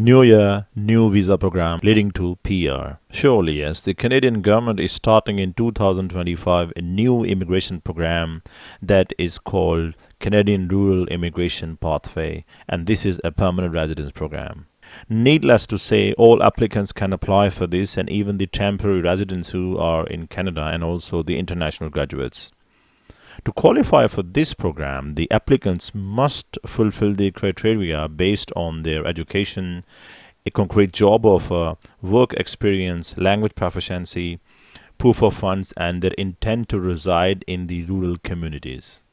New year, new visa program leading to PR. Surely, yes, the Canadian government is starting in 2025 a new immigration program that is called Canadian Rural Immigration Pathway, and this is a permanent residence program. Needless to say, all applicants can apply for this, and even the temporary residents who are in Canada and also the international graduates. To qualify for this program, the applicants must fulfill the criteria based on their education, a concrete job offer, work experience, language proficiency, proof of funds, and their intent to reside in the rural communities.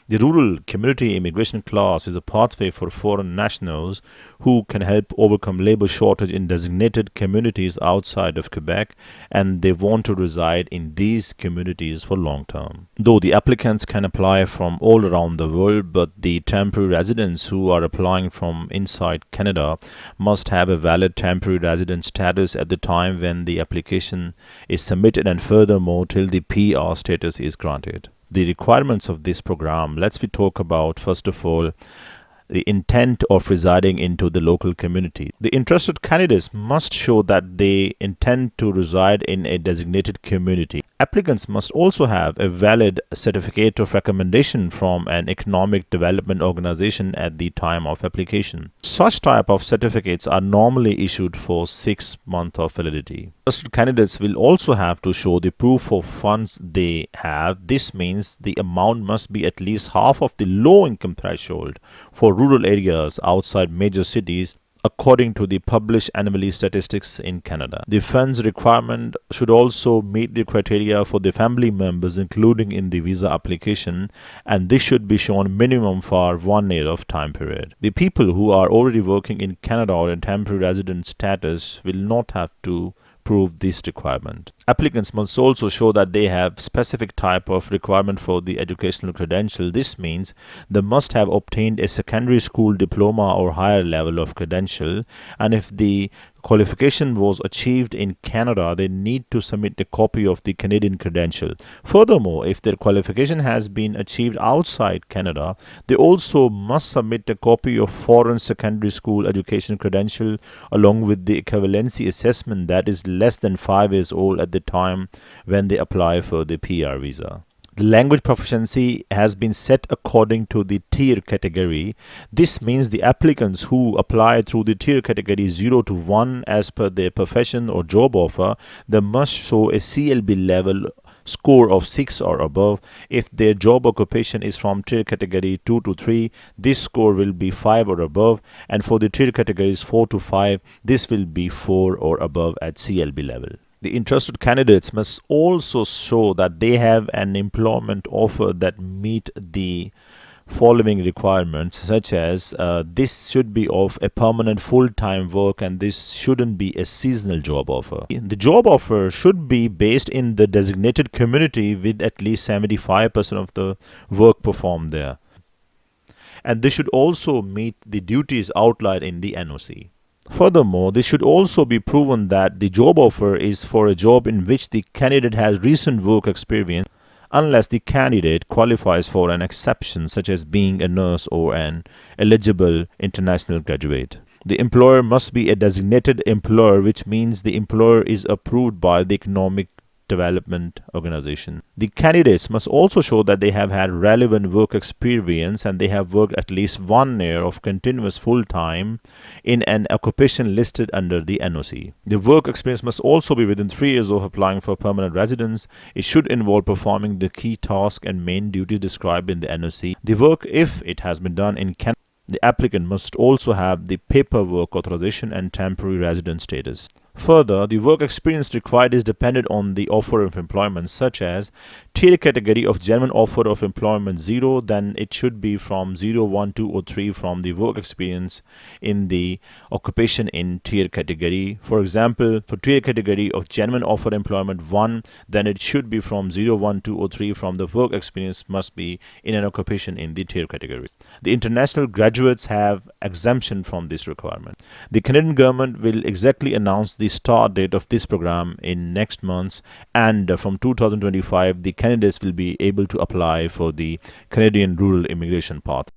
The Rural Community Immigration Class is a pathway for foreign nationals who can help overcome labor shortage in designated communities outside of Quebec, and they want to reside in these communities for long term. Though the applicants can apply from all around the world, but the temporary residents who are applying from inside Canada must have a valid temporary resident status at the time when the application is submitted, and furthermore till the PR status is granted. The requirements of this program, let's we talk about first of all the intent of residing into the local community. The interested candidates must show that they intend to reside in a designated community. Applicants must also have a valid certificate of recommendation from an economic development organization at the time of application. Such type of certificates are normally issued for 6 months of validity. Interested candidates will also have to show the proof of funds they have. This means the amount must be at least half of the low income threshold for rural areas outside major cities, according to the published annually statistics in Canada. The funds requirement should also meet the criteria for the family members, including in the visa application, and this should be shown minimum for 1 year of time period. The people who are already working in Canada or in temporary resident status will not have to prove this requirement. Applicants must also show that they have specific type of requirement for the educational credential. This means they must have obtained a secondary school diploma or higher level of credential, and if the qualification was achieved in Canada, they need to submit a copy of the Canadian credential. Furthermore, if their qualification has been achieved outside Canada, they also must submit a copy of foreign secondary school education credential along with the equivalency assessment that is less than 5 years old at the time when they apply for the PR visa. The language proficiency has been set according to the tier category. This means the applicants who apply through the tier category 0 to 1 as per their profession or job offer, they must show a CLB level score of 6 or above. If their job occupation is from tier category 2 to 3, this score will be 5 or above, and for the tier categories 4 to 5, this will be 4 or above at CLB level. The interested candidates must also show that they have an employment offer that meet the following requirements, such as this should be of a permanent full-time work, and this shouldn't be a seasonal job offer. The job offer should be based in the designated community with at least 75% of the work performed there, and this should also meet the duties outlined in the NOC. Furthermore, this should also be proven that the job offer is for a job in which the candidate has recent work experience, unless the candidate qualifies for an exception such as being a nurse or an eligible international graduate. The employer must be a designated employer, which means the employer is approved by the Economic Development Organization. The candidates must also show that they have had relevant work experience and they have worked at least 1 year of continuous full-time in an occupation listed under the NOC. The work experience must also be within 3 years of applying for permanent residence. It should involve performing the key tasks and main duties described in the NOC. The work, if it has been done in Canada, the applicant must also have the paperwork authorization and temporary resident status. Further, the work experience required is dependent on the offer of employment, such as tier category of genuine offer of employment 0, then it should be from 0, 1, 2 or 3 from the work experience in the occupation in tier category. For example, for tier category of genuine offer employment 1, then it should be from 0, 1, 2 or 3 from the work experience must be in an occupation in the tier category. The international graduates have exemption from this requirement. The Canadian government will exactly announce the start date of this program in next months, and from 2025 the candidates will be able to apply for the Canadian Rural Immigration Path.